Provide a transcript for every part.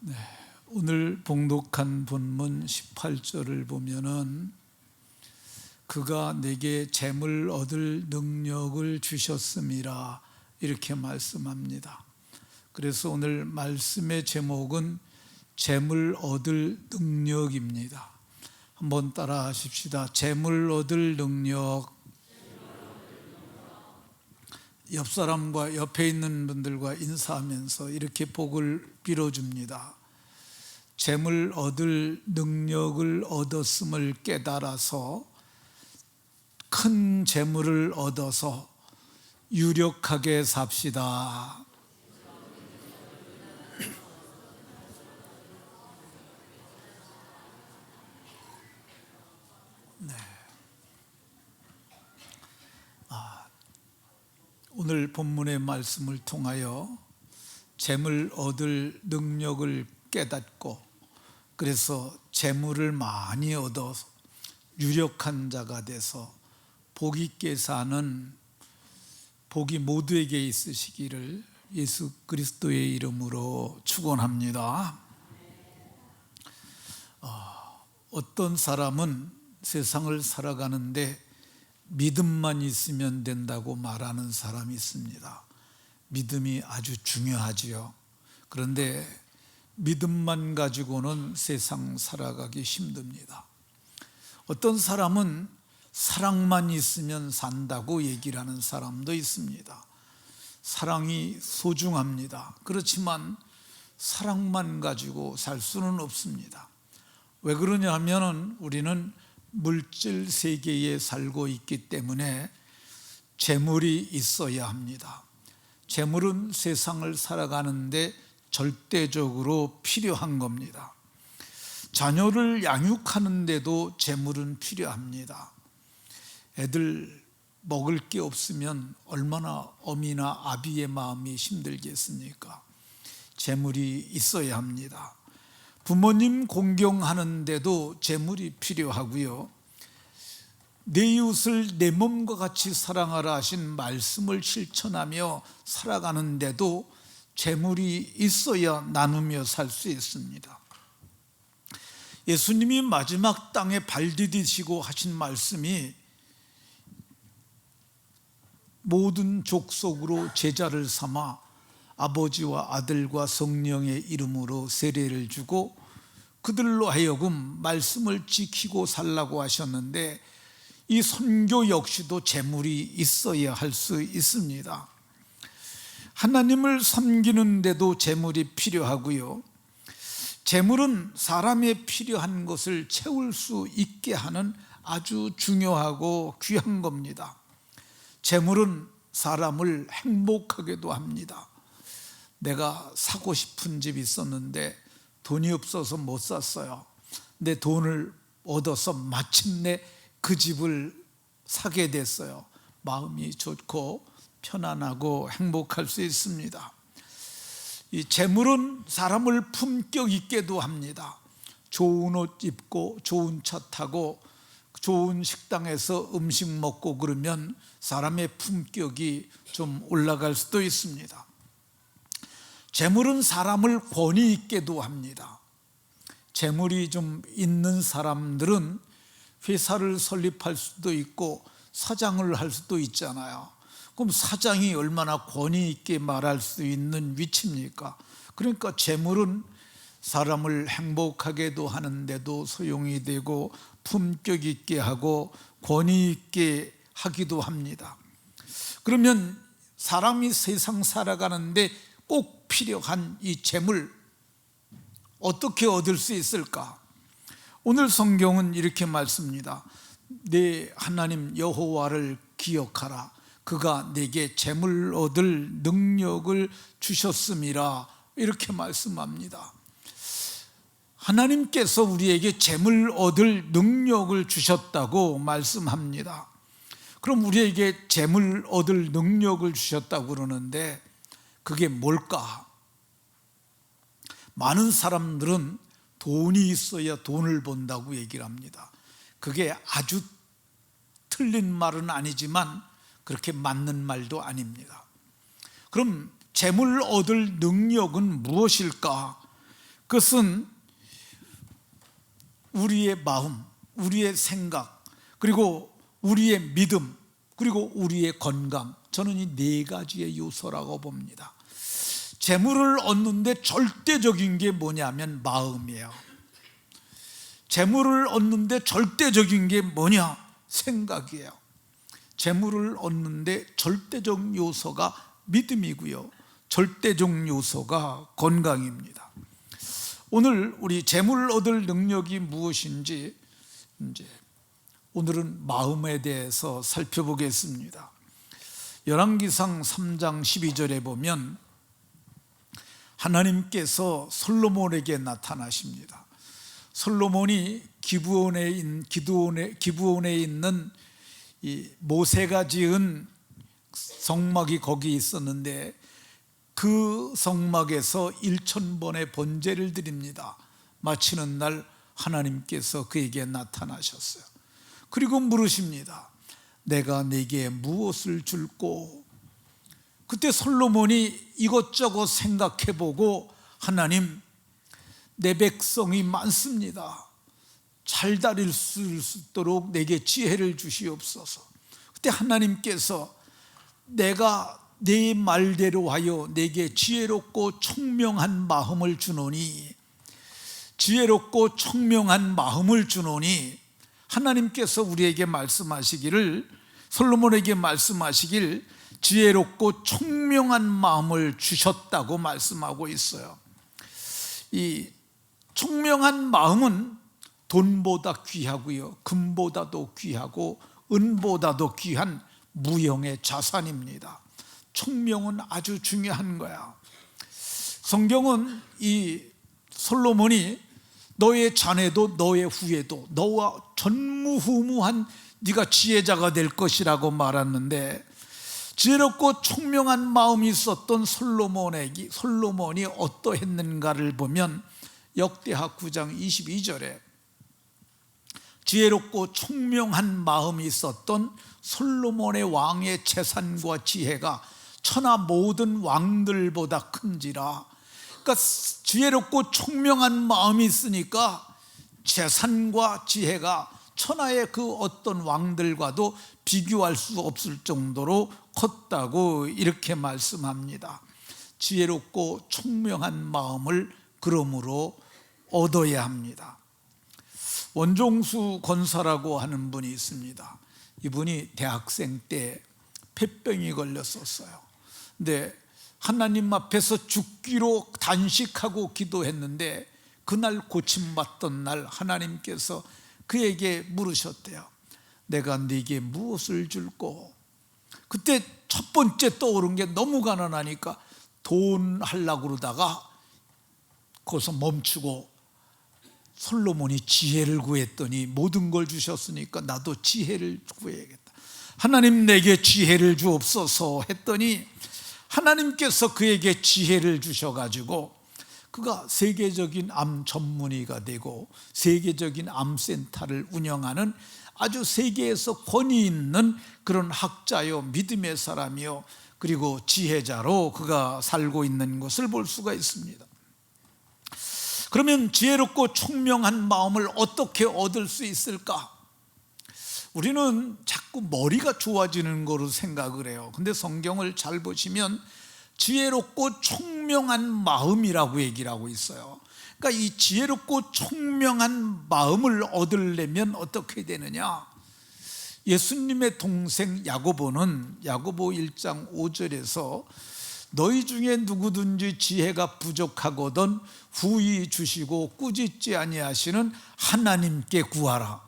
네, 오늘 봉독한 본문 18절을 보면은 그가 내게 재물 얻을 능력을 주셨음이라 이렇게 말씀합니다. 그래서 오늘 말씀의 제목은 재물 얻을 능력입니다. 한번 따라 하십시다. 재물 얻을 능력. 옆 사람과 옆에 있는 분들과 인사하면서 이렇게 복을 빌어줍니다. 재물 얻을 능력을 얻었음을 깨달아서 큰 재물을 얻어서 유력하게 삽시다. 네. 오늘 본문의 말씀을 통하여 재물 얻을 능력을 깨닫고 그래서 재물을 많이 얻어서 유력한 자가 돼서 복 있게 사는 복이 모두에게 있으시기를 예수 그리스도의 이름으로 축원합니다. 어떤 사람은 세상을 살아가는데 믿음만 있으면 된다고 말하는 사람이 있습니다. 믿음이 아주 중요하지요. 그런데 믿음만 가지고는 세상 살아가기 힘듭니다. 어떤 사람은 사랑만 있으면 산다고 얘기를 하는 사람도 있습니다. 사랑이 소중합니다. 그렇지만 사랑만 가지고 살 수는 없습니다. 왜 그러냐 하면 우리는 물질 세계에 살고 있기 때문에 재물이 있어야 합니다. 재물은 세상을 살아가는데 절대적으로 필요한 겁니다. 자녀를 양육하는데도 재물은 필요합니다. 애들 먹을 게 없으면 얼마나 어미나 아비의 마음이 힘들겠습니까? 재물이 있어야 합니다. 부모님 공경하는데도 재물이 필요하고요. 내 이웃을 내 몸과 같이 사랑하라 하신 말씀을 실천하며 살아가는데도 재물이 있어야 나누며 살 수 있습니다. 예수님이 마지막 땅에 발 디디시고 하신 말씀이 모든 족속으로 제자를 삼아 아버지와 아들과 성령의 이름으로 세례를 주고 그들로 하여금 말씀을 지키고 살라고 하셨는데 이 선교 역시도 재물이 있어야 할 수 있습니다. 하나님을 섬기는데도 재물이 필요하고요. 재물은 사람의 필요한 것을 채울 수 있게 하는 아주 중요하고 귀한 겁니다. 재물은 사람을 행복하게도 합니다. 내가 사고 싶은 집이 있었는데 돈이 없어서 못 샀어요. 내 돈을 얻어서 마침내 그 집을 사게 됐어요. 마음이 좋고 편안하고 행복할 수 있습니다. 이 재물은 사람을 품격 있게도 합니다. 좋은 옷 입고 좋은 차 타고 좋은 식당에서 음식 먹고 그러면 사람의 품격이 좀 올라갈 수도 있습니다. 재물은 사람을 권위 있게도 합니다. 재물이 좀 있는 사람들은 회사를 설립할 수도 있고 사장을 할 수도 있잖아요. 그럼 사장이 얼마나 권위 있게 말할 수 있는 위치입니까? 그러니까 재물은 사람을 행복하게도 하는데도 소용이 되고 품격 있게 하고 권위 있게 하기도 합니다. 그러면 사람이 세상 살아가는데 꼭 필요한 이 재물 어떻게 얻을 수 있을까? 오늘 성경은 이렇게 말씀합니다. 내 하나님 여호와를 기억하라. 그가 내게 재물 얻을 능력을 주셨음이라 이렇게 말씀합니다. 하나님께서 우리에게 재물 얻을 능력을 주셨다고 말씀합니다. 그럼 우리에게 재물 얻을 능력을 주셨다고 그러는데 그게 뭘까? 많은 사람들은 돈이 있어야 돈을 번다고 얘기를 합니다. 그게 아주 틀린 말은 아니지만 그렇게 맞는 말도 아닙니다. 그럼 재물 얻을 능력은 무엇일까? 그것은 우리의 마음, 우리의 생각, 그리고 우리의 믿음, 그리고 우리의 건강, 저는 이 네 가지의 요소라고 봅니다. 재물을 얻는데 절대적인 게 뭐냐면 마음이에요. 재물을 얻는데 절대적인 게 뭐냐? 생각이에요. 재물을 얻는데 절대적 요소가 믿음이고요, 절대적 요소가 건강입니다. 오늘 우리 재물을 얻을 능력이 무엇인지 이제 오늘은 마음에 대해서 살펴보겠습니다. 열왕기상 3장 12절에 보면 하나님께서 솔로몬에게 나타나십니다. 솔로몬이 기브온에 있는 이 모세가 지은 성막이 거기 있었는데 그 성막에서 1000번의 번제를 드립니다. 마치는 날 하나님께서 그에게 나타나셨어요. 그리고 물으십니다. 내가 네게 무엇을 줄꼬? 그때 솔로몬이 이것저것 생각해보고, 하나님, 내 백성이 많습니다. 잘 다닐 수 있도록 내게 지혜를 주시옵소서. 그때 하나님께서 내가 네 말대로 하여 내게 지혜롭고 총명한 마음을 주노니, 지혜롭고 총명한 마음을 주노니, 하나님께서 우리에게 말씀하시기를, 솔로몬에게 말씀하시길 지혜롭고 총명한 마음을 주셨다고 말씀하고 있어요. 이 총명한 마음은 돈보다 귀하고요, 금보다도 귀하고 은보다도 귀한 무형의 자산입니다. 총명은 아주 중요한 거야. 성경은 이 솔로몬이 너의 자네도 너의 후예도 너와 전무후무한 네가 지혜자가 될 것이라고 말했는데, 지혜롭고 총명한 마음이 있었던 솔로몬이 어떠했는가를 보면 역대하 9장 22절에 지혜롭고 총명한 마음이 있었던 솔로몬의 왕의 재산과 지혜가 천하 모든 왕들보다 큰지라. 그러니까 지혜롭고 총명한 마음이 있으니까 재산과 지혜가 천하의 그 어떤 왕들과도 비교할 수 없을 정도로 컸다고 이렇게 말씀합니다. 지혜롭고 총명한 마음을 그러므로 얻어야 합니다. 원종수 권사라고 하는 분이 있습니다. 이분이 대학생 때 폐병이 걸렸었어요. 근데 하나님 앞에서 죽기로 단식하고 기도했는데, 그날 고침받던 날 하나님께서 그에게 물으셨대요. 내가 네게 무엇을 줄꼬? 그때 첫 번째 떠오른 게 너무 가난하니까 돈 하려고 그러다가 거기서 멈추고, 솔로몬이 지혜를 구했더니 모든 걸 주셨으니까 나도 지혜를 구해야겠다. 하나님, 내게 지혜를 주옵소서 했더니 하나님께서 그에게 지혜를 주셔가지고 그가 세계적인 암 전문의가 되고 세계적인 암센터를 운영하는 아주 세계에서 권위 있는 그런 학자요, 믿음의 사람이요, 그리고 지혜자로 그가 살고 있는 것을 볼 수가 있습니다. 그러면 지혜롭고 총명한 마음을 어떻게 얻을 수 있을까? 우리는 자꾸 머리가 좋아지는 거로 생각을 해요. 근데 성경을 잘 보시면 지혜롭고 총명한 마음이라고 얘기를 하고 있어요. 그러니까 이 지혜롭고 총명한 마음을 얻으려면 어떻게 되느냐? 예수님의 동생 야고보는 야고보 1장 5절에서 너희 중에 누구든지 지혜가 부족하거든 후히 주시고 꾸짖지 아니하시는 하나님께 구하라.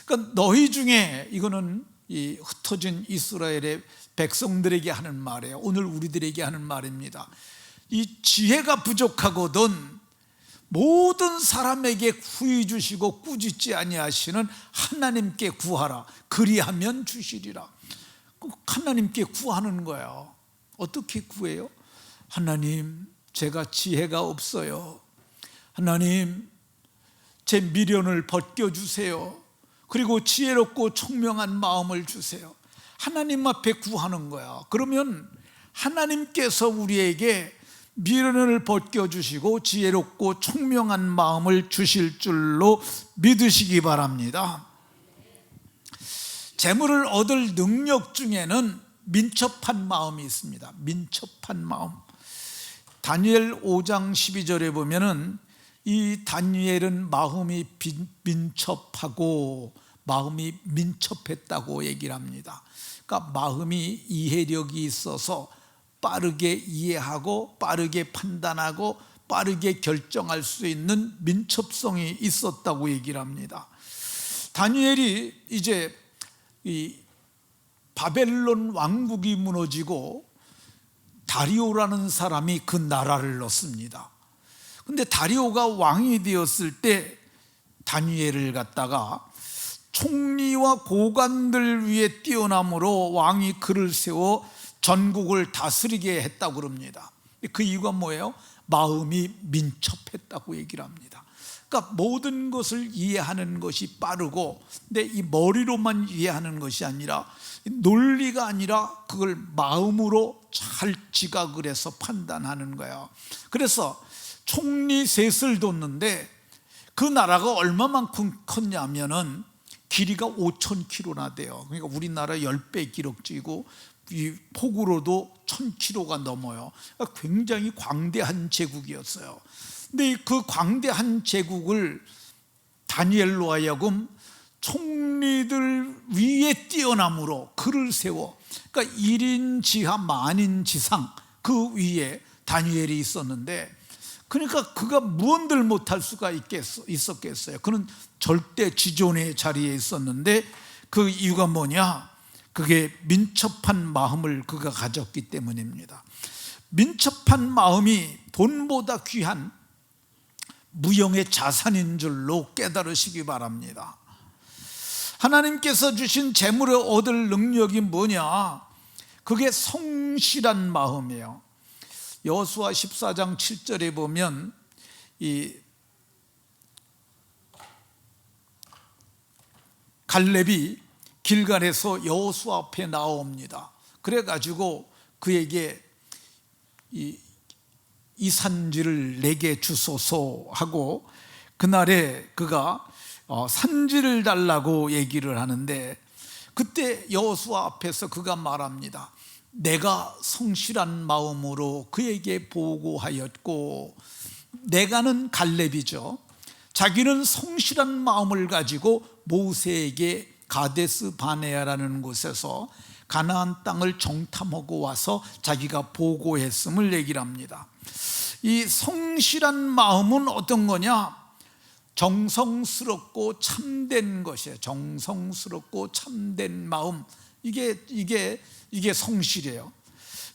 그러니까 너희 중에, 이거는 이 흩어진 이스라엘의 백성들에게 하는 말이에요. 오늘 우리들에게 하는 말입니다. 이 지혜가 부족하거든 모든 사람에게 후히 주시고 꾸짖지 아니하시는 하나님께 구하라. 그리하면 주시리라. 하나님께 구하는 거예요. 어떻게 구해요? 하나님, 제가 지혜가 없어요. 하나님, 제 미련을 벗겨주세요. 그리고 지혜롭고 총명한 마음을 주세요. 하나님 앞에 구하는 거야. 그러면 하나님께서 우리에게 미련을 벗겨주시고 지혜롭고 총명한 마음을 주실 줄로 믿으시기 바랍니다. 재물을 얻을 능력 중에는 민첩한 마음이 있습니다. 민첩한 마음. 다니엘 5장 12절에 보면은 이 다니엘은 마음이 민첩하고 마음이 민첩했다고 얘기를 합니다. 그러니까 마음이 이해력이 있어서 빠르게 이해하고 빠르게 판단하고 빠르게 결정할 수 있는 민첩성이 있었다고 얘기를 합니다. 다니엘이 이제 이 바벨론 왕국이 무너지고 다리오라는 사람이 그 나라를 넣습니다. 근데 다리오가 왕이 되었을 때 다니엘을 갖다가 총리와 고관들 위에 뛰어남으로 왕이 그를 세워 전국을 다스리게 했다고 그럽니다. 그 이유가 뭐예요? 마음이 민첩했다고 얘기를 합니다. 그러니까 모든 것을 이해하는 것이 빠르고, 근데 이 머리로만 이해하는 것이 아니라 논리가 아니라 그걸 마음으로 잘 지각을 해서 판단하는 거예요. 그래서 총리 셋을 뒀는데 그 나라가 얼마만큼 컸냐면은 길이가 5,000km나 돼요. 그러니까 우리나라 10배 기록지고 이 폭으로도 1,000km가 넘어요. 그러니까 굉장히 광대한 제국이었어요. 근데 그 광대한 제국을 다니엘로 하여금 총리들 위에 뛰어남으로 그를 세워, 그러니까 1인 지하 만인 지상 그 위에 다니엘이 있었는데, 그러니까 그가 무언들 못할 수가 있었겠어요. 그는 절대 지존의 자리에 있었는데 그 이유가 뭐냐? 그게 민첩한 마음을 그가 가졌기 때문입니다. 민첩한 마음이 돈보다 귀한 무형의 자산인 줄로 깨달으시기 바랍니다. 하나님께서 주신 재물을 얻을 능력이 뭐냐? 그게 성실한 마음이에요. 여호수아 14장 7절에 보면 이 갈렙이 길갈에서 여호수아 앞에 나옵니다. 그래가지고 그에게 이 산지를 내게 주소서 하고, 그날에 그가 산지를 달라고 얘기를 하는데, 그때 여호수아 앞에서 그가 말합니다. 내가 성실한 마음으로 그에게 보고하였고, 내가는 갈렙이죠. 자기는 성실한 마음을 가지고 모세에게 가데스 바네아라는 곳에서 가나안 땅을 정탐하고 와서 자기가 보고했음을 얘기를 합니다. 이 성실한 마음은 어떤 거냐? 정성스럽고 참된 것이에요. 정성스럽고 참된 마음, 이게 성실이에요.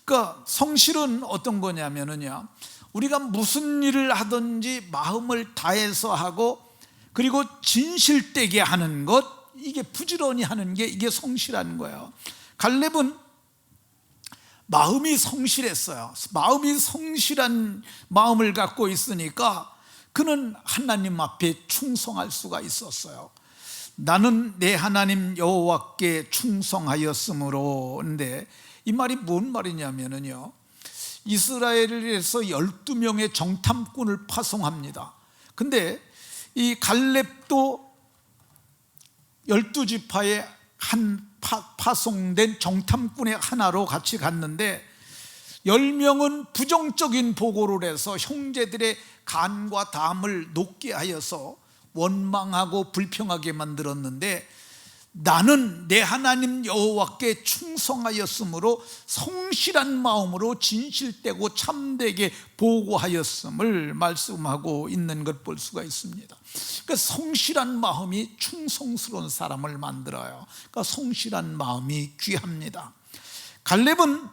그러니까 성실은 어떤 거냐면은요, 우리가 무슨 일을 하든지 마음을 다해서 하고, 그리고 진실되게 하는 것, 이게 부지런히 하는 게 이게 성실한 거예요. 갈렙은 마음이 성실했어요. 마음이 성실한 마음을 갖고 있으니까 그는 하나님 앞에 충성할 수가 있었어요. 나는 내 하나님 여호와께 충성하였으므로. 근데 이 말이 뭔 말이냐면요, 이스라엘에서 12명의 정탐꾼을 파송합니다. 근데 이 갈렙도 12지파의 한 파송된 정탐꾼의 하나로 같이 갔는데, 10명은 부정적인 보고를 해서 형제들의 간과 담을 높게 하여서 원망하고 불평하게 만들었는데, 나는 내 하나님 여호와께 충성하였으므로 성실한 마음으로 진실되고 참되게 보고하였음을 말씀하고 있는 것 볼 수가 있습니다. 그러니까 성실한 마음이 충성스러운 사람을 만들어요. 그러니까 성실한 마음이 귀합니다. 갈렙은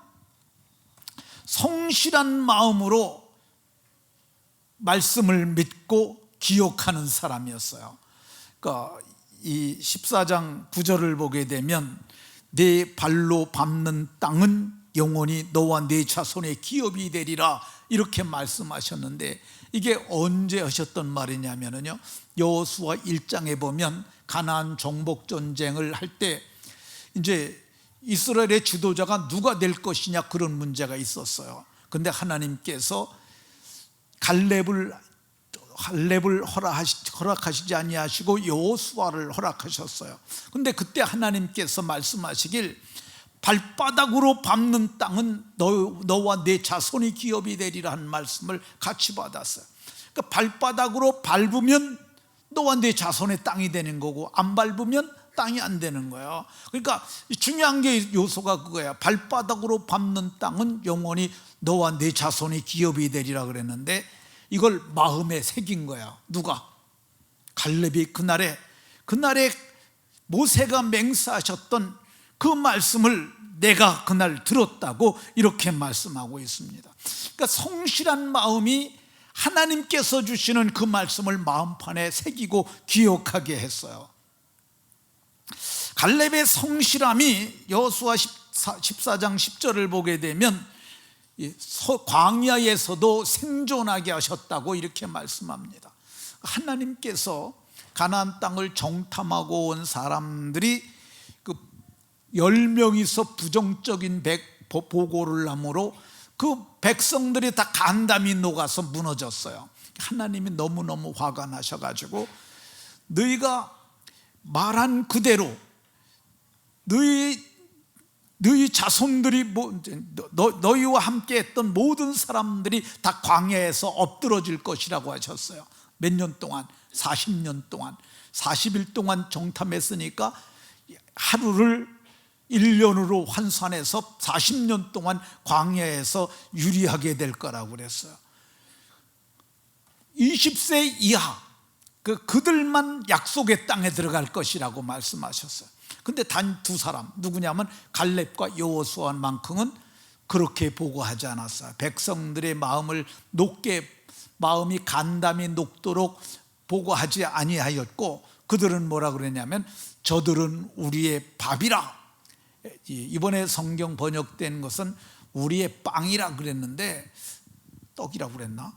성실한 마음으로 말씀을 믿고 기억하는 사람이었어요. 그러니까 이 14장 9절을 보게 되면 내 발로 밟는 땅은 영원히 너와 네 자손의 기업이 되리라, 이렇게 말씀하셨는데, 이게 언제 하셨던 말이냐면요, 여호수아 1장에 보면 가나안 정복 전쟁을 할 때 이제 이스라엘의 지도자가 누가 될 것이냐, 그런 문제가 있었어요. 근데 하나님께서 갈렙을 허락하시지 아니하시고 여호수아를 허락하셨어요. 근데 그때 하나님께서 말씀하시길 발바닥으로 밟는 땅은 너와 내 자손이 기업이 되리라 하는 말씀을 같이 받았어요. 그러니까 발바닥으로 밟으면 너와 내 자손의 땅이 되는 거고, 안 밟으면 땅이 안 되는 거예요. 그러니까 중요한 게 요소가 그거야. 발바닥으로 밟는 땅은 영원히 너와 내 자손이 기업이 되리라 그랬는데, 이걸 마음에 새긴 거야. 누가? 갈렙이 그날에 모세가 맹세하셨던 그 말씀을 내가 그날 들었다고 이렇게 말씀하고 있습니다. 그러니까 성실한 마음이 하나님께서 주시는 그 말씀을 마음판에 새기고 기억하게 했어요. 갈렙의 성실함이 여호수아 14장 10절을 보게 되면 광야에서도 생존하게 하셨다고 이렇게 말씀합니다. 하나님께서 가나안 땅을 정탐하고 온 사람들이 10명이서 부정적인 보고를 하므로 그 백성들이 다 간담이 녹아서 무너졌어요. 하나님이 너무너무 화가 나셔가지고 너희가 말한 그대로 너희 자손들이 너희와 함께 했던 모든 사람들이 다 광야에서 엎드러질 것이라고 하셨어요. 몇 년 동안? 40년 동안 40일 동안 정탐했으니까 하루를 1년으로 환산해서 40년 동안 광야에서 유리하게 될 거라고 그랬어요. 20세 이하 그들만 약속의 땅에 들어갈 것이라고 말씀하셨어요. 근데 단 두 사람, 누구냐면 갈렙과 여호수아만큼은 그렇게 보고하지 않았어요. 백성들의 마음이 간담이 녹도록 보고하지 아니하였고, 그들은 뭐라 그랬냐면 저들은 우리의 밥이라. 이번에 성경 번역된 것은 우리의 빵이라 그랬는데 떡이라고 그랬나?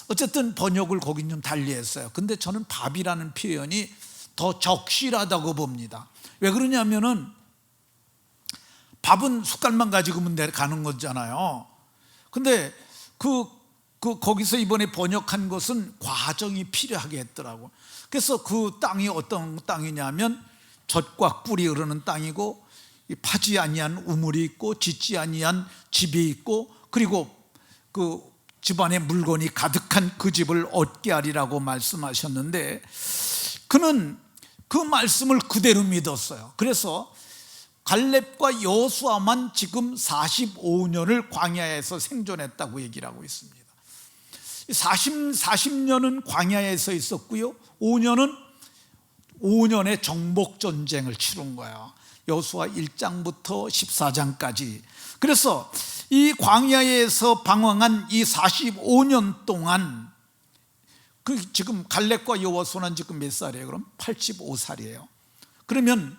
어쨌든 번역을 거긴 좀 달리했어요. 근데 저는 밥이라는 표현이 더 적실하다고 봅니다. 왜 그러냐면은 밥은 숟갈만 가지고 가는 거잖아요. 근데 거기서 이번에 번역한 것은 과정이 필요하게 했더라고. 그래서 그 땅이 어떤 땅이냐면 젖과 꿀이 흐르는 땅이고, 파지 아니한 우물이 있고, 짓지 아니한 집이 있고, 그리고 그 집안에 물건이 가득한 그 집을 얻게 하리라고 말씀하셨는데, 그는 그 말씀을 그대로 믿었어요. 그래서 갈렙과 여호수아만 지금 45년을 광야에서 생존했다고 얘기를 하고 있습니다. 40년은 광야에서 있었고요, 5년의 정복전쟁을 치른 거예요. 여호수아 1장부터 14장까지. 그래서 이 광야에서 방황한 이 45년 동안 지금 갈렙과 여호수아는 지금 몇 살이에요? 그럼 85살이에요. 그러면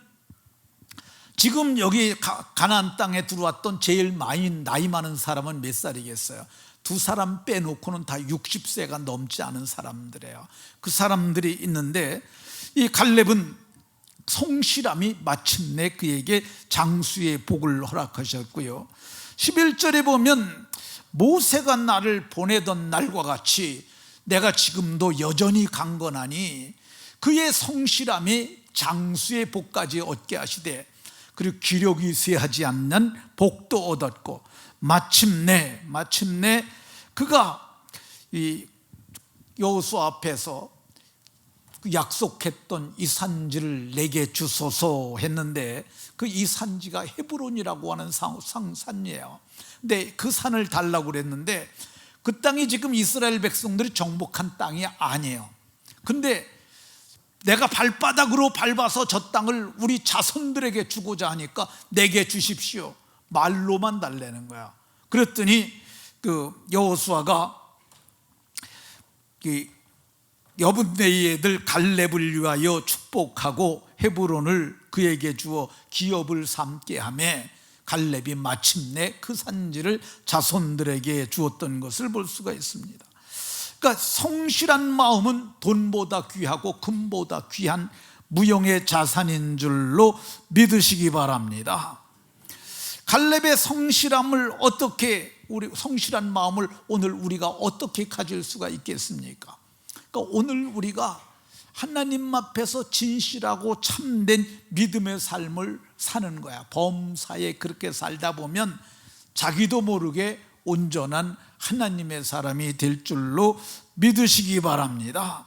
지금 여기 가나안 땅에 들어왔던 제일 나이 많은 사람은 몇 살이겠어요? 두 사람 빼놓고는 다 60세가 넘지 않은 사람들이에요. 그 사람들이 있는데, 이 갈렙은 성실함이 마침내 그에게 장수의 복을 허락하셨고요, 11절에 보면 모세가 나를 보내던 날과 같이 내가 지금도 여전히 강건하니 그의 성실함이 장수의 복까지 얻게 하시되, 그리고 기력이 쇠하지 않는 복도 얻었고, 마침내 그가 이 여호수아 앞에서 약속했던 이 산지를 내게 주소서 했는데, 그 이 산지가 헤브론이라고 하는 산이에요. 근데 그 산을 달라고 그랬는데 그 땅이 지금 이스라엘 백성들이 정복한 땅이 아니에요. 근데 내가 발바닥으로 밟아서 저 땅을 우리 자손들에게 주고자 하니까 내게 주십시오, 말로만 달래는 거야. 그랬더니 그 여호수아가 여분네의 애들 갈렙을 위하여 축복하고 헤브론을 그에게 주어 기업을 삼게 하며, 갈렙이 마침내 그 산지를 자손들에게 주었던 것을 볼 수가 있습니다. 그러니까 성실한 마음은 돈보다 귀하고 금보다 귀한 무형의 자산인 줄로 믿으시기 바랍니다. 갈렙의 성실함을 어떻게 우리 성실한 마음을 오늘 우리가 어떻게 가질 수가 있겠습니까? 그러니까 오늘 우리가 하나님 앞에서 진실하고 참된 믿음의 삶을 사는 거야. 범사에 그렇게 살다 보면 자기도 모르게 온전한 하나님의 사람이 될 줄로 믿으시기 바랍니다.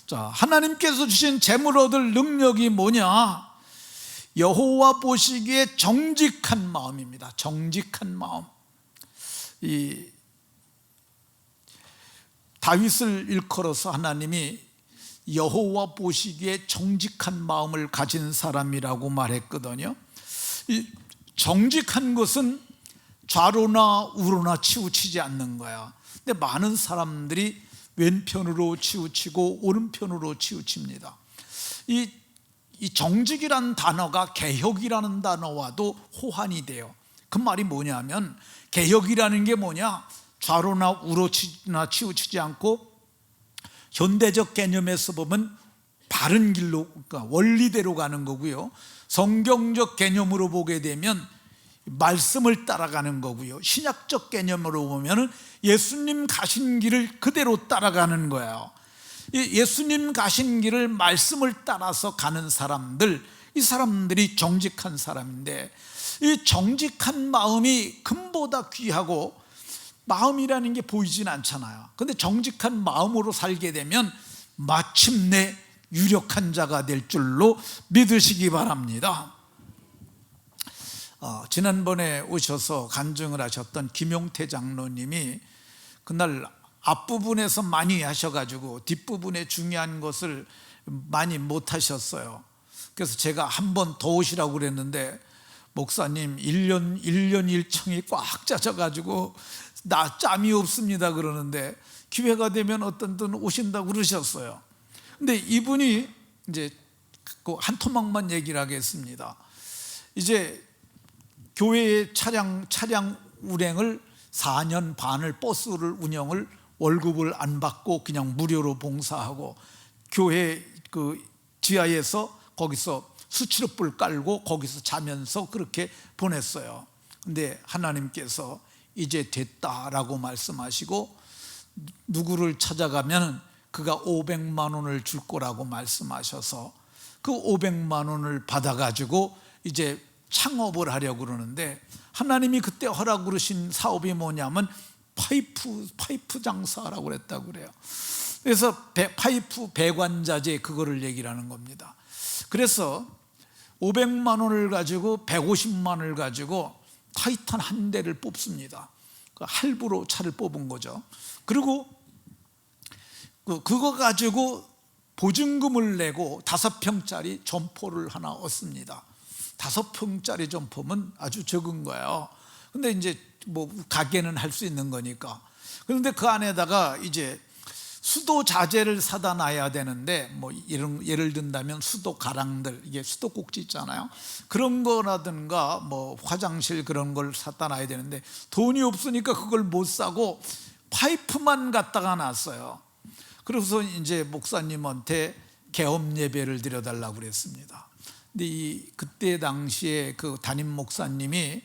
자, 하나님께서 주신 재물 얻을 능력이 뭐냐? 여호와 보시기에 정직한 마음입니다. 정직한 마음. 이 다윗을 일컬어서 하나님이 여호와 보시기에 정직한 마음을 가진 사람이라고 말했거든요. 이 정직한 것은 좌로나 우로나 치우치지 않는 거야. 근데 많은 사람들이 왼편으로 치우치고 오른편으로 치우칩니다. 이 정직이라는 단어가 개혁이라는 단어와도 호환이 돼요. 그 말이 뭐냐면, 개혁이라는 게 뭐냐? 좌로나 우로나 치우치지 않고 현대적 개념에서 보면 바른 길로, 그러니까 원리대로 가는 거고요. 성경적 개념으로 보게 되면 말씀을 따라가는 거고요. 신약적 개념으로 보면 예수님 가신 길을 그대로 따라가는 거예요. 예수님 가신 길을 말씀을 따라서 가는 사람들, 이 사람들이 정직한 사람인데, 이 정직한 마음이 금보다 귀하고, 마음이라는 게 보이진 않잖아요. 그런데 정직한 마음으로 살게 되면 마침내 유력한 자가 될 줄로 믿으시기 바랍니다. 지난번에 오셔서 간증을 하셨던 김용태 장로님이 그날 앞부분에서 많이 하셔가지고 뒷부분에 중요한 것을 많이 못 하셨어요. 그래서 제가 한 번 더 오시라고 그랬는데, 목사님 1년 1청이 꽉 짜져가지고 나 짬이 없습니다 그러는데, 기회가 되면 어떤 분 오신다고 그러셨어요. 근데 이분이 이제 한 토막만 얘기를 하겠습니다. 이제 교회의 차량 운행을 4년 반을 버스를 운영을 월급을 안 받고 그냥 무료로 봉사하고, 교회 그 지하에서 거기서 수치료불 깔고 거기서 자면서 그렇게 보냈어요. 근데 하나님께서 이제 됐다라고 말씀하시고, 누구를 찾아가면 그가 500만 원을 줄 거라고 말씀하셔서 그 500만 원을 받아가지고 이제 창업을 하려고 그러는데, 하나님이 그때 허락 그러신 사업이 뭐냐면 파이프 장사라고 그랬다고 그래요. 그래서 파이프 배관자재 그거를 얘기를 하는 겁니다. 그래서 500만 원을 가지고 150만 원을 가지고 타이탄 한 대를 뽑습니다. 할부로 차를 뽑은 거죠. 그리고 그거 가지고 보증금을 내고 5평짜리 점포를 하나 얻습니다. 5평짜리 점포면 아주 적은 거예요. 근데 이제 뭐 가게는 할 수 있는 거니까. 그런데 그 안에다가 이제 수도 자재를 사다 놔야 되는데, 뭐 이런, 예를 든다면 수도 가랑들, 이게 수도꼭지 있잖아요. 그런 거라든가 뭐 화장실 그런 걸 사다 놔야 되는데 돈이 없으니까 그걸 못 사고 파이프만 갖다가 놨어요. 그래서 이제 목사님한테 개업 예배를 드려달라고 그랬습니다. 근데 그때 당시에 그 담임 목사님이,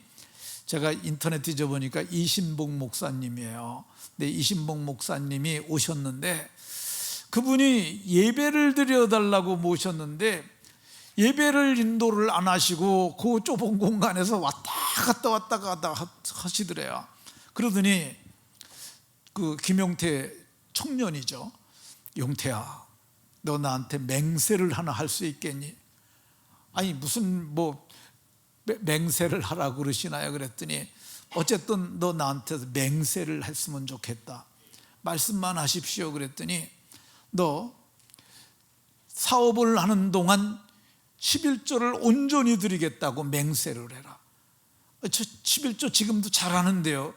제가 인터넷 뒤져보니까 이신복 목사님이에요. 근데 이신복 목사님이 오셨는데, 그분이 예배를 드려달라고 모셨는데 예배를 인도를 안 하시고 그 좁은 공간에서 왔다 갔다 하시더래요. 그러더니 그 김용태 청년이죠. 용태야, 너 나한테 맹세를 하나 할 수 있겠니? 아니 무슨 뭐 맹세를 하라고 그러시나요? 그랬더니, 어쨌든 너 나한테 맹세를 했으면 좋겠다, 말씀만 하십시오. 그랬더니, 너 사업을 하는 동안 11조를 온전히 드리겠다고 맹세를 해라. 저 11조 지금도 잘하는데요.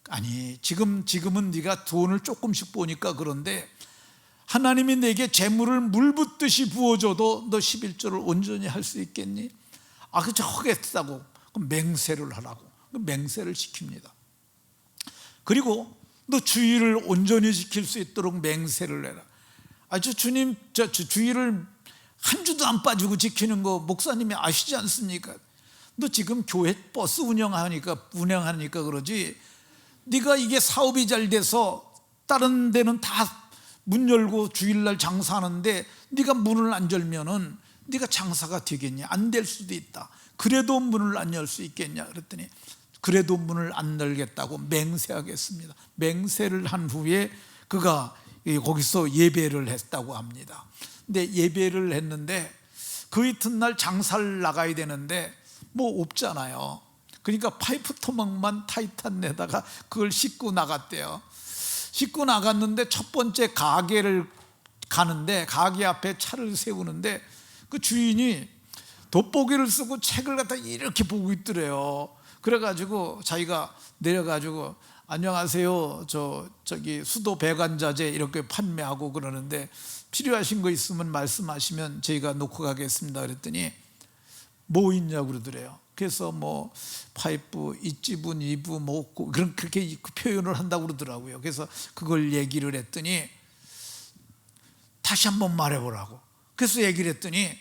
아니 지금은 네가 돈을 조금씩 보니까 그런데, 하나님이 내게 재물을 물 붓듯이 부어줘도 너 11조를 온전히 할 수 있겠니? 그저 하겠다고. 그럼 맹세를 하라고. 맹세를 시킵니다. 그리고 너 주의를 온전히 지킬 수 있도록 맹세를 해라. 주님, 저 주의를 한 주도 안 빠지고 지키는 거 목사님이 아시지 않습니까? 너 지금 교회 버스 운영하니까 그러지, 네가 이게 사업이 잘 돼서 다른 데는 다 문 열고 주일날 장사하는데 네가 문을 안 열면은 네가 장사가 되겠냐? 안 될 수도 있다. 그래도 문을 안 열 수 있겠냐? 그랬더니 그래도 문을 안 열겠다고 맹세하겠습니다. 맹세를 한 후에 그가 거기서 예배를 했다고 합니다. 근데 예배를 했는데 그 이튿날 장사를 나가야 되는데 뭐 없잖아요. 그러니까 파이프 토막만 타이탄에다가 그걸 싣고 나갔대요. 싣고 나갔는데 첫 번째 가게를 가는데 가게 앞에 차를 세우는데 그 주인이 돋보기를 쓰고 책을 갖다 이렇게 보고 있더래요. 그래가지고 자기가 내려가지고 안녕하세요, 저기 수도 배관자재 이렇게 판매하고 그러는데 필요하신 거 있으면 말씀하시면 저희가 놓고 가겠습니다. 그랬더니 뭐 있냐고 그러더래요. 그래서 뭐 파이프 이지분 이부 뭐 그렇게 표현을 한다고 그러더라고요. 그래서 그걸 얘기를 했더니 다시 한번 말해보라고. 그래서 얘기를 했더니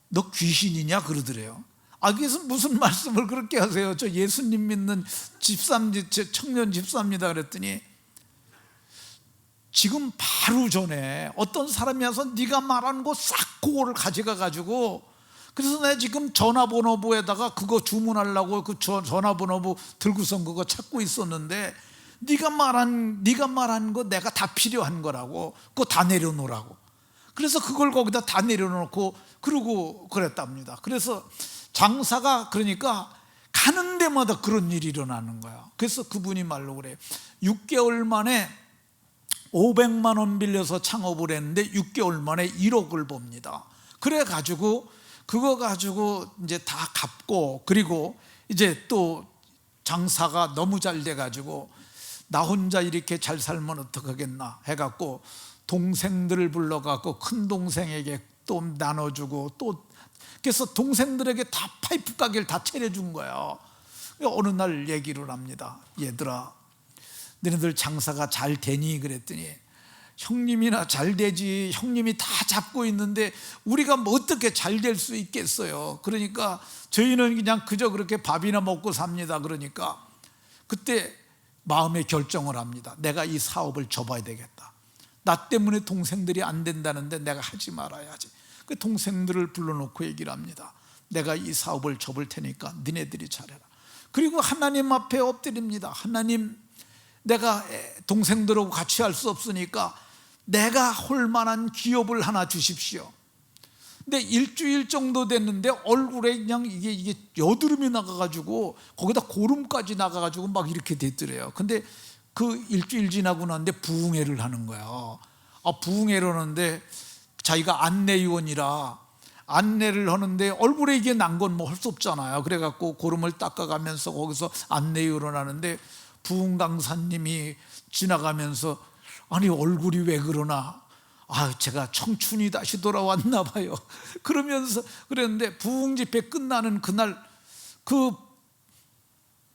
너 귀신이냐 그러더래요. 그래서 무슨 말씀을 그렇게 하세요? 저 예수님 믿는 청년 집사입니다. 그랬더니 지금 바로 전에 어떤 사람이 와서 네가 말하는 거 싹 그거를 가져가 가지고, 그래서 내가 지금 전화번호부에다가 그거 주문하려고 그 전화번호부 들고선 그거 찾고 있었는데 네가 말한 거 내가 다 필요한 거라고, 그거 다 내려놓으라고. 그래서 그걸 거기다 다 내려놓고 그러고 그랬답니다. 그래서 장사가 그러니까 가는 데마다 그런 일이 일어나는 거야. 그래서 그분이 말로 그래요. 6개월 만에 500만 원 빌려서 창업을 했는데 6개월 만에 1억을 봅니다. 그래가지고 그거 가지고 이제 다 갚고, 그리고 이제 또 장사가 너무 잘 돼가지고 나 혼자 이렇게 잘 살면 어떡하겠나 해갖고 동생들을 불러갖고 큰 동생에게 또 나눠주고, 또 그래서 동생들에게 다 파이프 가게를 다 차려준 거예요. 어느 날 얘기를 합니다. 얘들아, 너네들 장사가 잘 되니? 그랬더니 형님이나 잘 되지, 형님이 다 잡고 있는데 우리가 뭐 어떻게 잘 될 수 있겠어요. 그러니까 저희는 그냥 그저 그렇게 밥이나 먹고 삽니다. 그러니까 그때 마음의 결정을 합니다. 내가 이 사업을 접어야 되겠다. 나 때문에 동생들이 안 된다는데 내가 하지 말아야지. 그 동생들을 불러놓고 얘기를 합니다. 내가 이 사업을 접을 테니까 니네들이 잘해라. 그리고 하나님 앞에 엎드립니다. 하나님, 내가 동생들하고 같이 할 수 없으니까 내가 할 만한 기업을 하나 주십시오. 근데 일주일 정도 됐는데 얼굴에 그냥 이게 여드름이 나가가지고 거기다 고름까지 나가가지고 막 이렇게 됐더래요. 근데 그 일주일 지나고 났는데 부흥회를 하는 거예요. 부흥회를 하는데 자기가 안내위원이라 안내를 하는데 얼굴에 이게 난 건 뭐 할 수 없잖아요. 그래갖고 고름을 닦아가면서 거기서 안내위원을 하는데 부흥 강사님이 지나가면서 아니 얼굴이 왜 그러나, 제가 청춘이 다시 돌아왔나 봐요. 그러면서 그랬는데 부흥 집회 끝나는 그날 그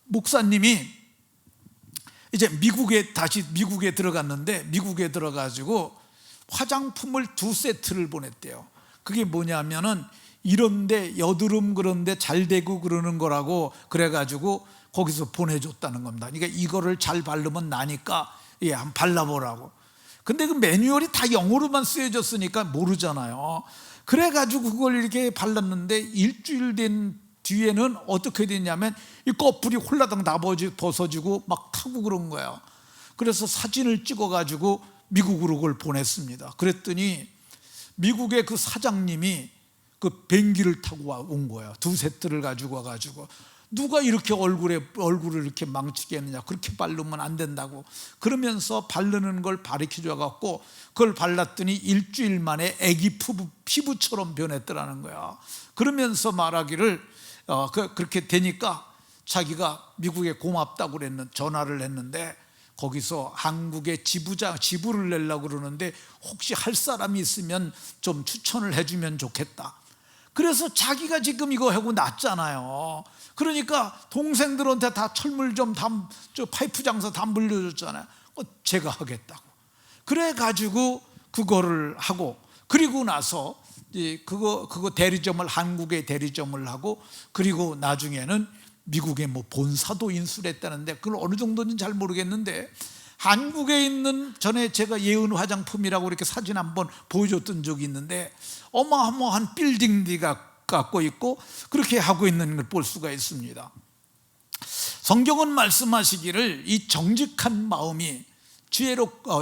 목사님이 이제 미국에 들어갔는데 미국에 들어가지고 화장품을 2세트를 보냈대요. 그게 뭐냐면은 이런데 여드름 그런데 잘 되고 그러는 거라고 그래가지고 거기서 보내줬다는 겁니다. 그러니까 이거를 잘 바르면 나니까 한번 발라보라고. 근데 그 매뉴얼이 다 영어로만 쓰여졌으니까 모르잖아요. 그래가지고 그걸 이렇게 발랐는데 일주일 된 뒤에는 어떻게 됐냐면 이 꺼풀이 홀라당 다 벗어지고 막 타고 그런 거예요. 그래서 사진을 찍어가지고 미국으로 그걸 보냈습니다. 그랬더니 미국의 그 사장님이 그 비행기를 타고 온 거예요. 2세트를 가지고 와가지고 누가 이렇게 얼굴을 이렇게 망치게 했느냐, 그렇게 바르면 안 된다고 그러면서 바르는 걸 가르쳐 줘갖고 그걸 발랐더니 일주일 만에 애기 피부처럼 변했더라는 거야. 그러면서 말하기를 그렇게 되니까 자기가 미국에 고맙다고 전화를 했는데 거기서 한국에 지부를 내려고 그러는데 혹시 할 사람이 있으면 좀 추천을 해주면 좋겠다. 그래서 자기가 지금 이거 하고 났잖아요. 그러니까 동생들한테 다 철물 좀 저 파이프 장사 다 물려줬잖아요. 제가 하겠다고. 그래가지고 그거를 하고, 그리고 나서 그거 대리점을, 한국에 대리점을 하고, 그리고 나중에는 미국에 뭐 본사도 인수를 했다는데, 그걸 어느 정도인지 잘 모르겠는데, 한국에 있는, 전에 제가 예은 화장품이라고 이렇게 사진 한번 보여줬던 적이 있는데, 어마어마한 빌딩들이 갖고 있고 그렇게 하고 있는 걸 볼 수가 있습니다. 성경은 말씀하시기를 이 정직한 마음이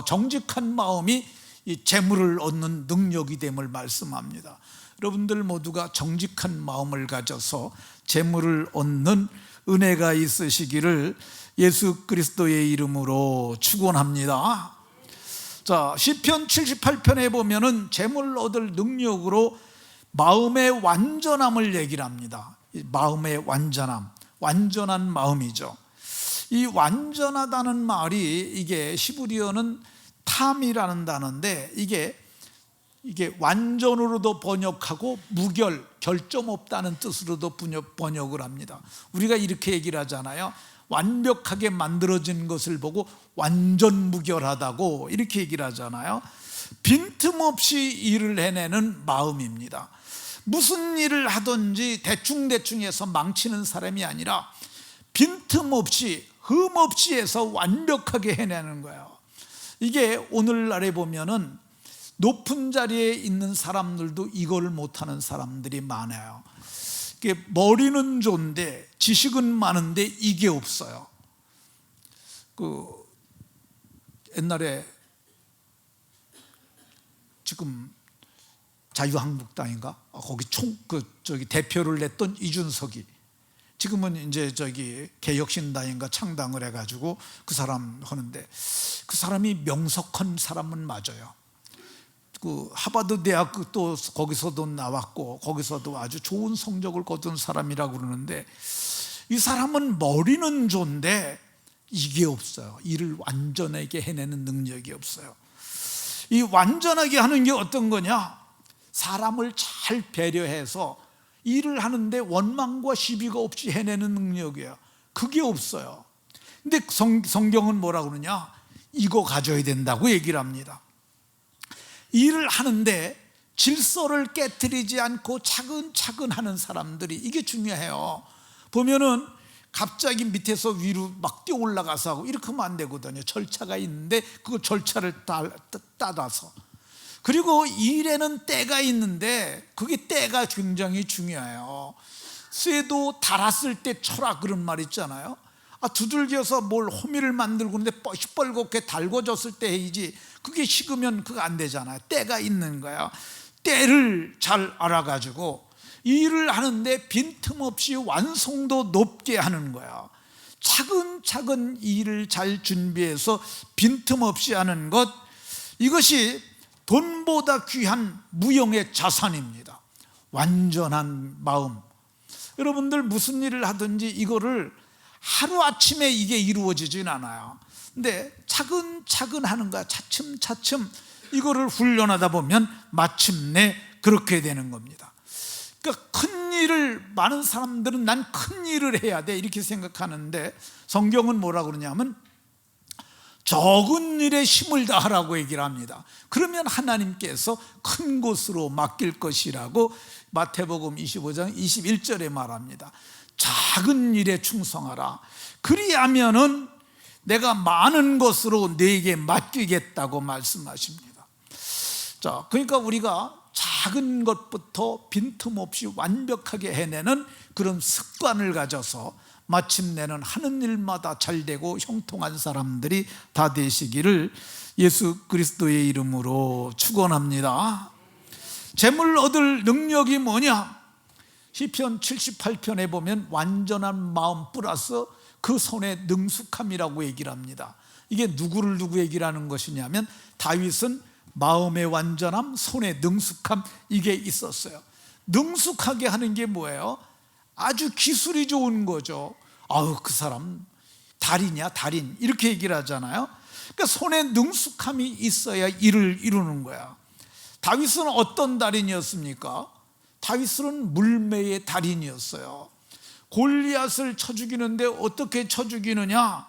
정직한 마음이 이 재물을 얻는 능력이 됨을 말씀합니다. 여러분들 모두가 정직한 마음을 가져서 재물을 얻는 은혜가 있으시기를 예수 그리스도의 이름으로 축원합니다. 자, 시편 78편에 보면은 재물 얻을 능력으로 마음의 완전함을 얘기를 합니다. 마음의 완전한 마음이죠. 이 완전하다는 말이, 이게 히브리어는 탐이라는 단어인데, 이게 완전으로도 번역하고 무결, 결점 없다는 뜻으로도 번역을 합니다. 우리가 이렇게 얘기를 하잖아요. 완벽하게 만들어진 것을 보고 완전무결하다고 이렇게 얘기를 하잖아요. 빈틈없이 일을 해내는 마음입니다. 무슨 일을 하든지 대충 해서 망치는 사람이 아니라 빈틈없이, 흠없이 해서 완벽하게 해내는 거예요. 이게 오늘날에 보면은 높은 자리에 있는 사람들도 이걸 못하는 사람들이 많아요. 이게 머리는 좋은데 지식은 많은데 이게 없어요. 옛날에 지금 자유한국당인가? 거기 대표를 냈던 이준석이, 지금은 이제 개혁신당인가 창당을 해가지고 그 사람 하는데, 그 사람이 명석한 사람은 맞아요. 하버드 대학 또 거기서도 나왔고, 거기서도 아주 좋은 성적을 거둔 사람이라고 그러는데, 이 사람은 머리는 좋은데 이게 없어요. 일을 완전하게 해내는 능력이 없어요. 이 완전하게 하는 게 어떤 거냐? 사람을 잘 배려해서 일을 하는데 원망과 시비가 없이 해내는 능력이에요. 그게 없어요. 근데 성경은 뭐라고 그러냐? 이거 가져야 된다고 얘기를 합니다. 일을 하는데 질서를 깨트리지 않고 차근차근 하는 사람들이, 이게 중요해요. 보면은 갑자기 밑에서 위로 막 뛰어 올라가서 하고 이렇게 하면 안 되거든요. 절차가 있는데 그 절차를 따라서. 그리고 일에는 때가 있는데 그게 때가 굉장히 중요해요. 쇠도 달았을 때 쳐라, 그런 말 있잖아요. 두들겨서 뭘 호미를 만들고 있는데 시뻘겋게 달궈졌을 때 해야지, 그게 식으면 그거 안 되잖아요. 때가 있는 거야. 때를 잘 알아가지고 일을 하는데 빈틈없이 완성도 높게 하는 거야. 차근차근 일을 잘 준비해서 빈틈없이 하는 것, 이것이 돈보다 귀한 무형의 자산입니다. 완전한 마음. 여러분들 무슨 일을 하든지 이거를 하루아침에 이게 이루어지진 않아요. 근데 차근차근 하는 거야. 차츰차츰 이거를 훈련하다 보면 마침내 그렇게 되는 겁니다. 그러니까 큰 일을, 많은 사람들은 난 큰 일을 해야 돼 이렇게 생각하는데, 성경은 뭐라고 그러냐면 적은 일에 힘을 다하라고 얘기를 합니다. 그러면 하나님께서 큰 곳으로 맡길 것이라고 마태복음 25장 21절에 말합니다. 작은 일에 충성하라. 그리하면은 내가 많은 것으로 네게 맡기겠다고 말씀하십니다. 자, 그러니까 우리가 작은 것부터 빈틈없이 완벽하게 해내는 그런 습관을 가져서 마침내는 하는 일마다 잘되고 형통한 사람들이 다 되시기를 예수 그리스도의 이름으로 축원합니다. 재물 얻을 능력이 뭐냐? 시편 78편에 보면 완전한 마음 플러스 그 손의 능숙함이라고 얘기를 합니다. 이게 누구 얘기를 하는 것이냐면, 다윗은 마음의 완전함, 손의 능숙함, 이게 있었어요. 능숙하게 하는 게 뭐예요? 아주 기술이 좋은 거죠. 그 사람 달인이야, 달인, 이렇게 얘기를 하잖아요. 그러니까 손에 능숙함이 있어야 일을 이루는 거야. 다윗은 어떤 달인이었습니까? 다윗은 물매의 달인이었어요. 골리앗을 쳐 죽이는데 어떻게 쳐 죽이느냐?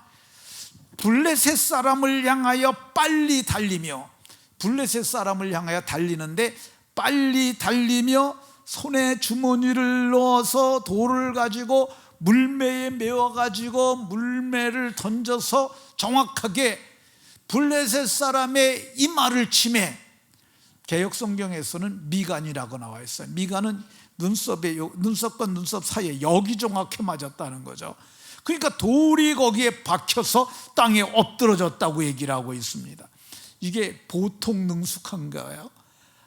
블레셋 사람을 향하여 빨리 달리며, 블레셋 사람을 향하여 달리는데 빨리 달리며 손에 주머니를 넣어서 돌을 가지고 물매에 메워가지고 물매를 던져서 정확하게 블레셋 사람의 이마를 치매, 개역성경에서는 미간이라고 나와 있어요. 미간은 눈썹과 눈썹 사이에 여기 정확히 맞았다는 거죠. 그러니까 돌이 거기에 박혀서 땅에 엎드러졌다고 얘기를 하고 있습니다. 이게 보통 능숙한 거예요.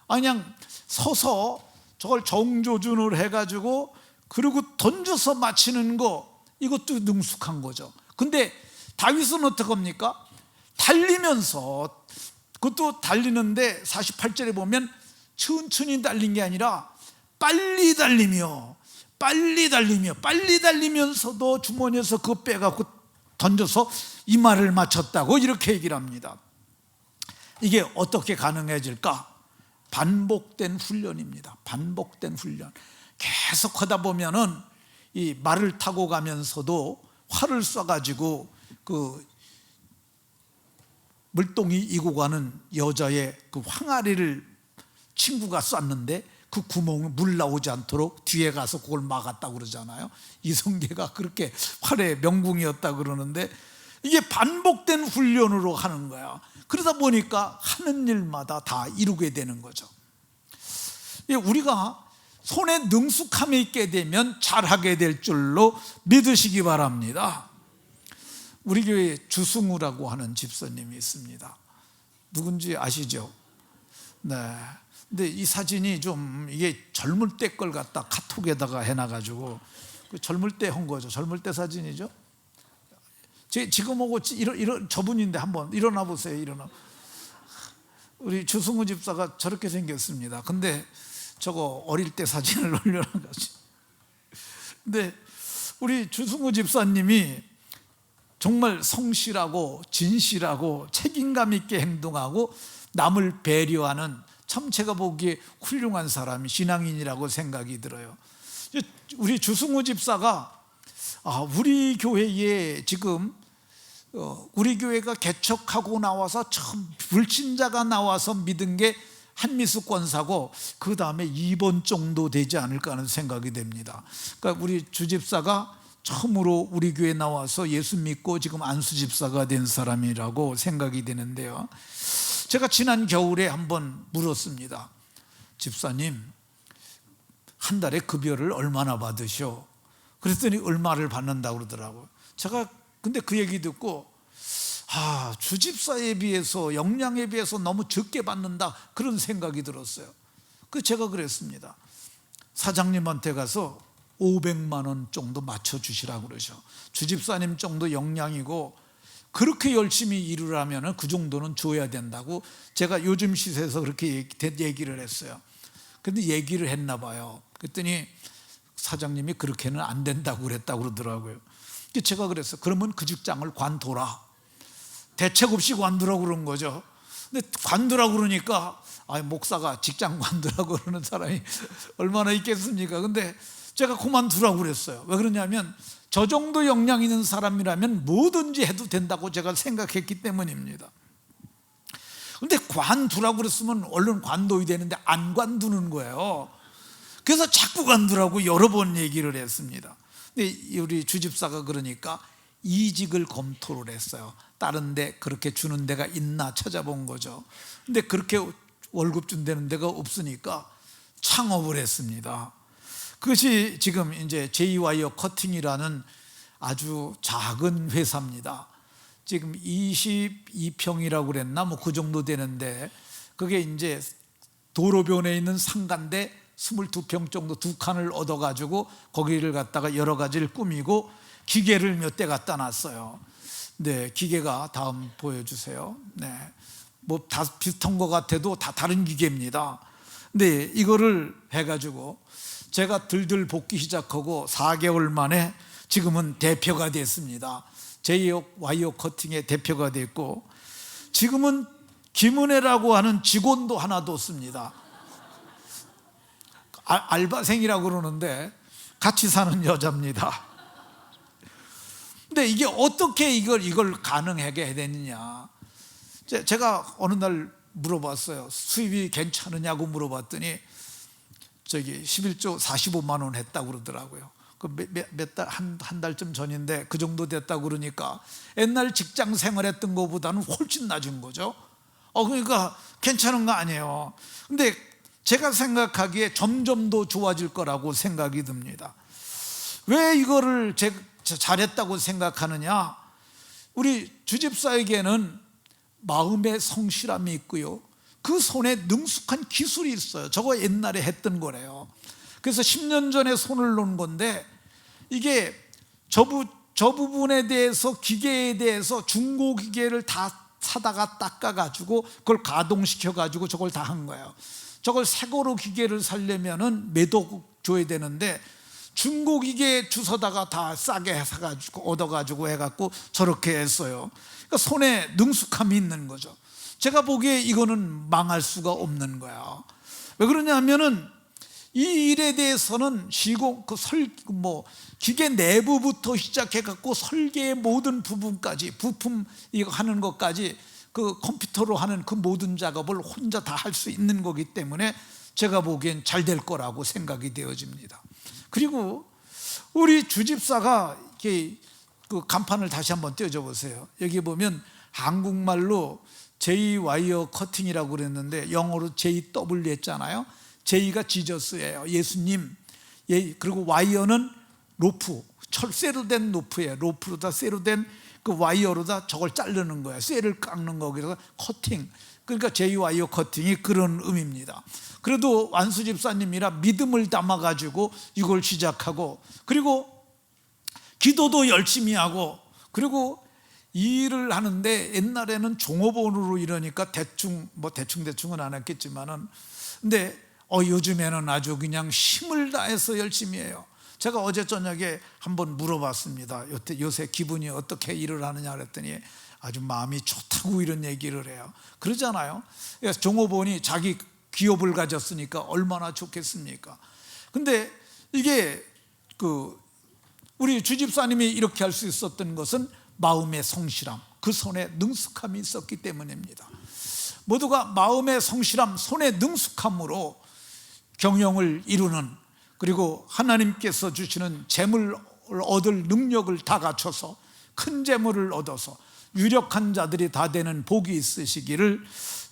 그냥 서서 저걸 정조준을 해가지고 그리고 던져서 맞히는 거, 이것도 능숙한 거죠. 근데 다윗은 어떻게 합니까? 달리면서, 그것도 달리는데 48절에 보면 천천히 달린 게 아니라 빨리 달리면서도 주머니에서 그거 빼갖고 던져서 이마를 맞췄다고 이렇게 얘기를 합니다. 이게 어떻게 가능해질까? 반복된 훈련입니다. 반복된 훈련. 계속 하다 보면은 이 말을 타고 가면서도 활을 쏴가지고 그 물동이 이고 가는 여자의 그 항아리를 친구가 쐈는데 그 구멍을 물 나오지 않도록 뒤에 가서 그걸 막았다고 그러잖아요. 이성계가 그렇게 활의 명궁이었다 그러는데, 이게 반복된 훈련으로 하는 거야. 그러다 보니까 하는 일마다 다 이루게 되는 거죠. 우리가 손에 능숙함이 있게 되면 잘하게 될 줄로 믿으시기 바랍니다. 우리 교회에 주승우라고 하는 집사님이 있습니다. 누군지 아시죠? 네. 근데 이 사진이 좀 이게 젊을 때 걸 갖다 카톡에다가 해놔가지고 그 젊을 때 한 거죠. 젊을 때 사진이죠. 지금하고 이런 저분인데 한번 일어나 보세요. 일어나. 우리 주승우 집사가 저렇게 생겼습니다. 근데 저거 어릴 때 사진을 올려놔가지고. 근데 우리 주승우 집사님이 정말 성실하고 진실하고 책임감 있게 행동하고 남을 배려하는, 참 제가 보기에 훌륭한 사람이 신앙인이라고 생각이 들어요. 우리 주승우 집사가 우리 교회에 지금 우리 교회가 개척하고 나와서 처음 불신자가 나와서 믿은 게 한미숙 권사고 그 다음에 2번 정도 되지 않을까 하는 생각이 됩니다. 그러니까 우리 주 집사가 처음으로 우리 교회에 나와서 예수 믿고 지금 안수 집사가 된 사람이라고 생각이 되는데요. 제가 지난 겨울에 한번 물었습니다. 집사님, 한 달에 급여를 얼마나 받으셔? 그랬더니 얼마를 받는다고 그러더라고요. 제가 근데 그 얘기 듣고 주집사에 비해서 역량에 비해서 너무 적게 받는다, 그런 생각이 들었어요. 그래서 제가 그랬습니다. 사장님한테 가서 500만 원 정도 맞춰주시라고 그러셔. 주집사님 정도 역량이고 그렇게 열심히 일을 하면 그 정도는 줘야 된다고 제가 요즘 시세에서 그렇게 얘기를 했어요. 근데 얘기를 했나 봐요. 그랬더니 사장님이 그렇게는 안 된다고 그랬다고 그러더라고요. 제가 그랬어요. 그러면 그 직장을 관둬라. 대책 없이 관두라고 그런 거죠. 근데 관두라고 그러니까 목사가 직장 관두라고 그러는 사람이 얼마나 있겠습니까? 근데 제가 그만두라고 그랬어요. 왜 그러냐면 저 정도 역량 있는 사람이라면 뭐든지 해도 된다고 제가 생각했기 때문입니다. 근데 관두라고 그랬으면 얼른 관둬야 되는데 안 관두는 거예요. 그래서 자꾸 관두라고 여러 번 얘기를 했습니다. 근데 우리 주집사가 그러니까 이직을 검토를 했어요. 다른 데 그렇게 주는 데가 있나 찾아본 거죠. 근데 그렇게 월급 준다는 데가 없으니까 창업을 했습니다. 그것이 지금 이제 제이와이어 커팅이라는 아주 작은 회사입니다. 지금 22평이라고 그랬나 뭐 그 정도 되는데, 그게 이제 도로변에 있는 상가인데 22평 정도 두 칸을 얻어가지고 거기를 갖다가 여러 가지를 꾸미고 기계를 몇 대 갖다 놨어요. 네, 기계가 다음 보여주세요. 네, 뭐 다 비슷한 것 같아도 다 다른 기계입니다. 근데 이거를 해가지고 제가 들들 볶기 시작하고 4개월 만에 지금은 대표가 됐습니다. 제이와이어 커팅의 대표가 됐고, 지금은 김은혜라고 하는 직원도 하나도 없습니다. 알바생이라고 그러는데 같이 사는 여자입니다. 근데 이게 어떻게 이걸 가능하게 해야 되느냐. 제가 어느 날 물어봤어요. 수입이 괜찮으냐고 물어봤더니 저기 11조 45만 원 했다고 그러더라고요. 한 달쯤 전인데 그 정도 됐다고 그러니까 옛날 직장 생활했던 것보다는 훨씬 낮은 거죠. 그러니까 괜찮은 거 아니에요. 근데 제가 생각하기에 점점 더 좋아질 거라고 생각이 듭니다. 왜 이거를 잘했다고 생각하느냐? 우리 주집사에게는 마음의 성실함이 있고요, 그 손에 능숙한 기술이 있어요. 저거 옛날에 했던 거래요. 그래서 10년 전에 손을 놓은 건데, 이게 저 부분에 대해서, 기계에 대해서 중고 기계를 다 사다가 닦아가지고 그걸 가동시켜가지고 저걸 다 한 거예요. 저걸 새거로 기계를 사려면은 몇 억 줘야 되는데 중고 기계 주워다가 다 싸게 사가지고 얻어가지고 해갖고 저렇게 했어요. 그러니까 손에 능숙함이 있는 거죠. 제가 보기에 이거는 망할 수가 없는 거야. 왜 그러냐면은 이 일에 대해서는 기계 내부부터 시작해갖고 설계의 모든 부분까지, 부품 이거 하는 것까지, 그 컴퓨터로 하는 그 모든 작업을 혼자 다 할 수 있는 거기 때문에 제가 보기엔 잘 될 거라고 생각이 되어집니다. 그리고 우리 주집사가 이렇게 그 간판을 다시 한번 떼어줘 보세요. 여기 보면 한국말로 J 와이어 커팅이라고 그랬는데 영어로 JW 했잖아요. J가 지저스예요. 예수님. 그리고 와이어는 로프, 쇠로 된 로프예요. 로프로다 쇠로 된 그 와이어로다 저걸 자르는 거예요. 쇠를 깎는 거. 그래서 커팅. 그러니까 J 와이어 커팅이 그런 의미입니다. 그래도 완수 집사님이라 믿음을 담아가지고 이걸 시작하고, 그리고 기도도 열심히 하고, 그리고 이 일을 하는데 옛날에는 종업원으로 이러니까 대충은 안 했겠지만은, 근데 요즘에는 아주 그냥 힘을 다해서 열심히 해요. 제가 어제 저녁에 한번 물어봤습니다. 요새 기분이 어떻게 일을 하느냐 그랬더니 아주 마음이 좋다고 이런 얘기를 해요. 그러잖아요. 그래서 종업원이 자기 기업을 가졌으니까 얼마나 좋겠습니까? 근데 이게 우리 주집사님이 이렇게 할 수 있었던 것은 마음의 성실함, 그 손에 능숙함이 있었기 때문입니다. 모두가 마음의 성실함, 손의 능숙함으로 경영을 이루는, 그리고 하나님께서 주시는 재물을 얻을 능력을 다 갖춰서 큰 재물을 얻어서 유력한 자들이 다 되는 복이 있으시기를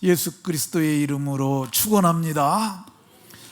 예수 그리스도의 이름으로 축원합니다.